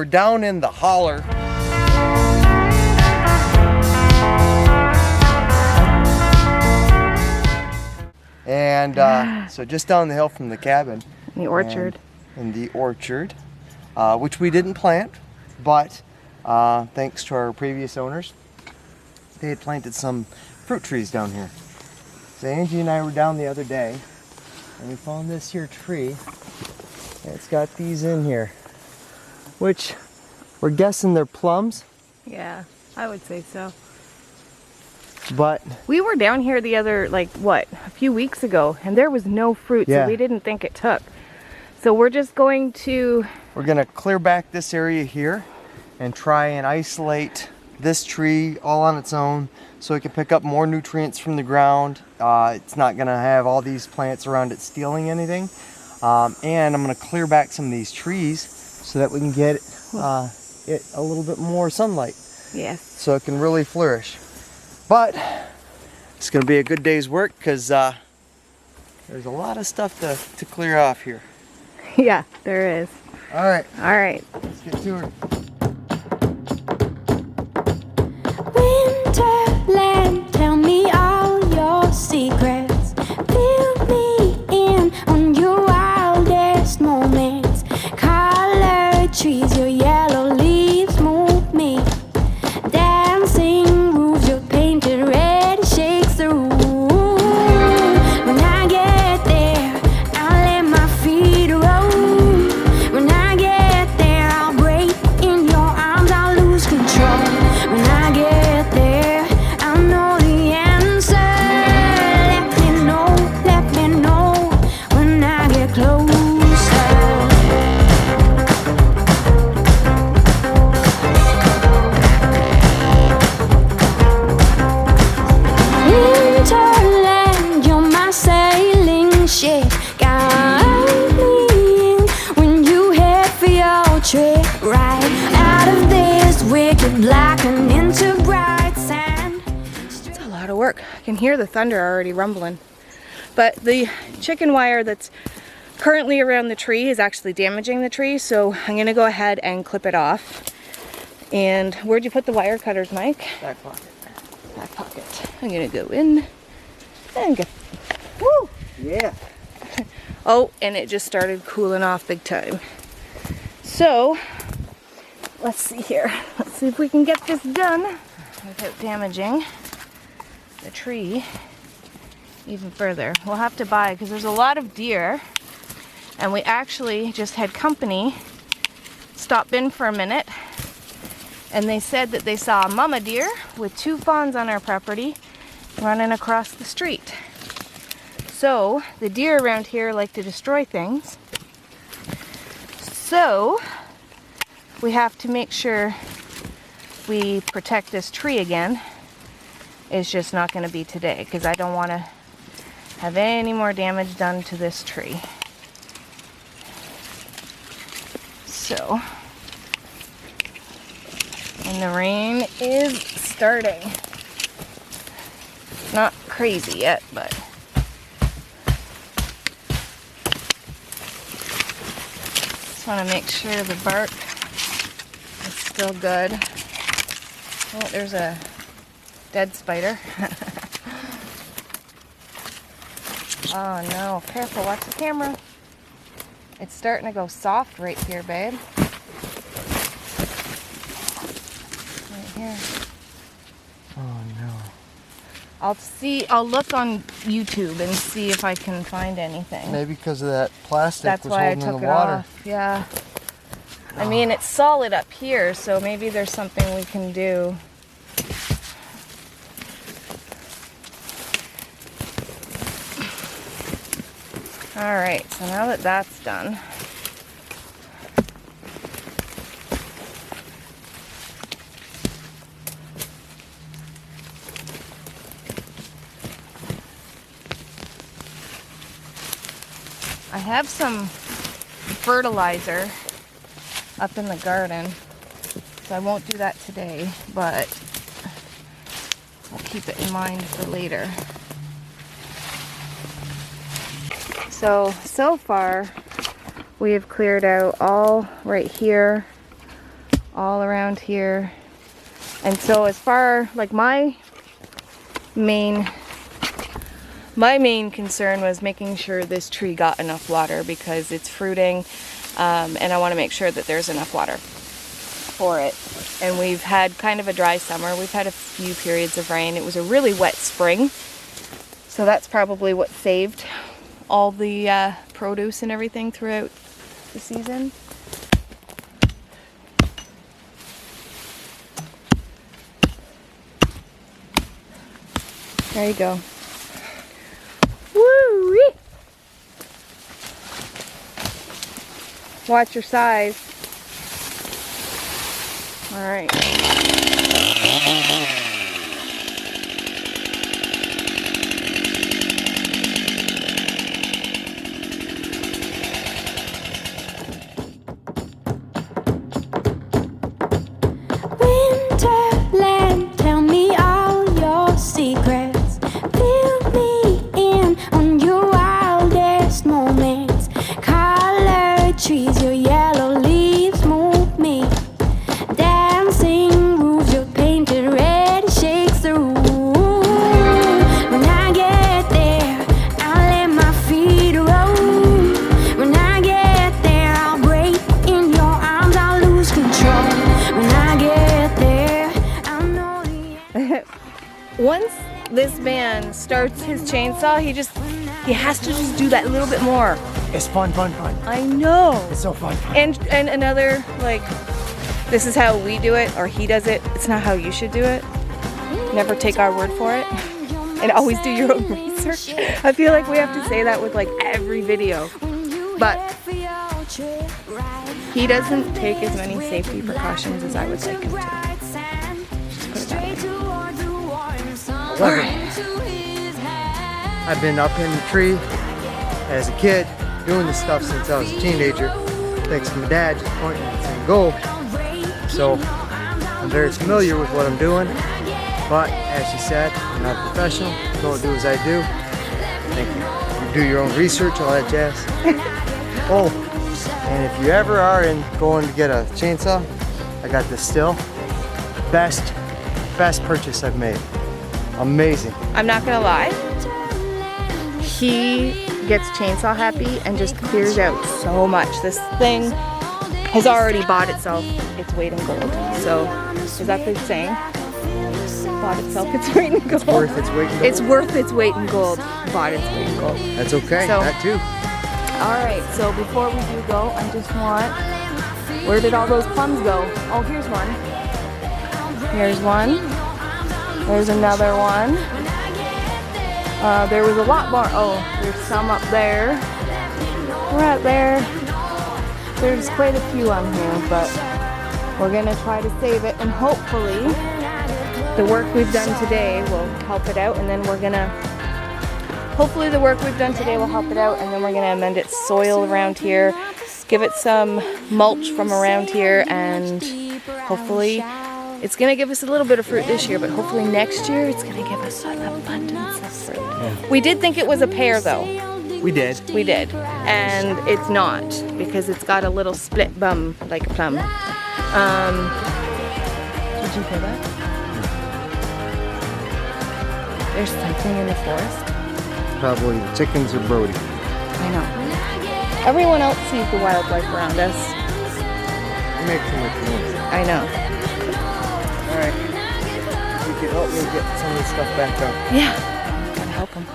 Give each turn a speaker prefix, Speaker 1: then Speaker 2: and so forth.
Speaker 1: we're down in the Hollar. And so just down the hill from the cabin.
Speaker 2: In the orchard.
Speaker 1: In the orchard, which we didn't plant, but thanks to our previous owners, they had planted some fruit trees down here. So Angie and I were down the other day, and we found this here tree. And it's got these in here, which we're guessing they're plums.
Speaker 2: Yeah, I would say so.
Speaker 1: But
Speaker 2: we were down here the other, like, what, a few weeks ago, and there was no fruit,
Speaker 1: yeah.
Speaker 2: So we didn't think it took. So we're just going to...
Speaker 1: We're going to clear back this area here and try and isolate this tree all on its own so it can pick up more nutrients from the ground. It's not going to have all these plants around it stealing anything. And I'm going to clear back some of these trees so that we can get it a little bit more sunlight.
Speaker 2: Yes.
Speaker 1: So it can really flourish. But it's going to be a good day's work because there's a lot of stuff to clear off here.
Speaker 2: Yeah, there is.
Speaker 1: All right.
Speaker 2: All right.
Speaker 1: Let's get to it.
Speaker 3: Winterland, tell me all your secrets. Fill me in on your wildest moments. Colored trees, your yellow leaves move me. Dancing roofs, your painted red shakes the room. When I get there, I'll let my feet roll. When I get there, I'll break in your arms, I'll lose control. When I get there, I'll know the answer. Let me know when I get closer. Winterland, you're my sailing ship. Guide me in when you head for your trip. Right out of this wicked black and into bright sand.
Speaker 2: It's a lot of work. I can hear the thunder already rumbling. But the chicken wire that's currently around the tree is actually damaging the tree, so I'm going to go ahead and clip it off. And where'd you put the wire cutters, Mike?
Speaker 1: Back pocket.
Speaker 2: Back pocket. I'm going to go in and go. Woo!
Speaker 1: Yeah.
Speaker 2: Oh, and it just started cooling off big time. So, let's see here. Let's see if we can get this done without damaging the tree even further. We'll have to buy, because there's a lot of deer, and we actually just had company stop in for a minute, and they said that they saw a mama deer with 2 fawns on our property running across the street. So the deer around here like to destroy things, so we have to make sure we protect this tree again. It's just not going to be today, because I don't want to have any more damage done to this tree. So, and the rain is starting. Not crazy yet, but just want to make sure the bark is still good. Oh, there's a dead spider. Oh no, careful, watch the camera. It's starting to go soft right here, babe. Right here.
Speaker 1: Oh no.
Speaker 2: I'll look on YouTube and see if I can find anything.
Speaker 1: Maybe because of that plastic
Speaker 2: That's
Speaker 1: was
Speaker 2: why I
Speaker 1: holding in
Speaker 2: took
Speaker 1: the
Speaker 2: it
Speaker 1: water.
Speaker 2: off. Yeah. I mean, it's solid up here, so maybe there's something we can do. All right, so now that that's done, I have some fertilizer up in the garden, so I won't do that today, but I'll keep it in mind for later. So far we have cleared out all right here all around here. And so as far, like my main concern was making sure this tree got enough water because it's fruiting, and I want to make sure that there's enough water for it. And we've had kind of a dry summer. We've had a few periods of rain. It was a really wet spring, so that's probably what saved all the produce and everything throughout the season. There you go. Woo-wee! Watch your size. All right.
Speaker 3: Winterland, tell me all your secrets. Fill me in on your wildest moments. Colored trees, your yellow leaves move me. Dancing roofs, your painted red shakes the room. When I get there, I'll let my feet roam. When I get there, I'll break in your arms, I'll lose control. When I get there, I'll know the end.
Speaker 2: Once this man starts his chainsaw, he has to just do that little bit more.
Speaker 1: It's fun.
Speaker 2: I know.
Speaker 1: It's so fun.
Speaker 2: And another, like, this is how we do it, or he does it. It's not how you should do it. Never take our word for it. And always do your own research. I feel like we have to say that with like every video. But he doesn't take as many safety precautions as I would like him to. Just put it that way.
Speaker 1: However, I've been up in the tree as a kid doing this stuff since I was a teenager. Thanks to my dad just pointing at the same goal. So I'm very familiar with what I'm doing. But as she said, I'm not a professional. Don't do as I do. Thank you. You do your own research, all that jazz. Oh, and if you ever are going to get a chainsaw, I got this still. Best purchase I've made. Amazing.
Speaker 2: I'm not gonna lie. He gets chainsaw happy and just clears out so much. This thing has already bought itself its weight in gold. So, is that the saying? Bought itself its weight in gold.
Speaker 1: Worth its weight in gold.
Speaker 2: It's worth its weight in gold. Bought its weight in gold.
Speaker 1: That's okay.
Speaker 2: So-
Speaker 1: that too.
Speaker 2: Alright, so before we do go, I just want... Where did all those plums go? Oh, here's one. Here's one. There's another one. There was a lot more. Oh, there's some up there. Right there. There's quite a few on here, but we're gonna try to save it, and hopefully the work we've done today will help it out, and then we're gonna amend its soil around here, give it some mulch from around here, and hopefully it's gonna give us a little bit of fruit this year, but hopefully next year it's gonna give us an abundance of fruit.
Speaker 1: Yeah.
Speaker 2: We did think it was a pear though.
Speaker 1: We did.
Speaker 2: We did. And it's not, because it's got a little split bum like plum. Did you hear that? There's something in the forest.
Speaker 1: Probably the chickens or Brody.
Speaker 2: I know. Everyone else sees the wildlife around us.
Speaker 1: You make too much noise.
Speaker 2: I know.
Speaker 1: Alright. You can help me get some of this stuff back up.
Speaker 2: Yeah. Gotta help them.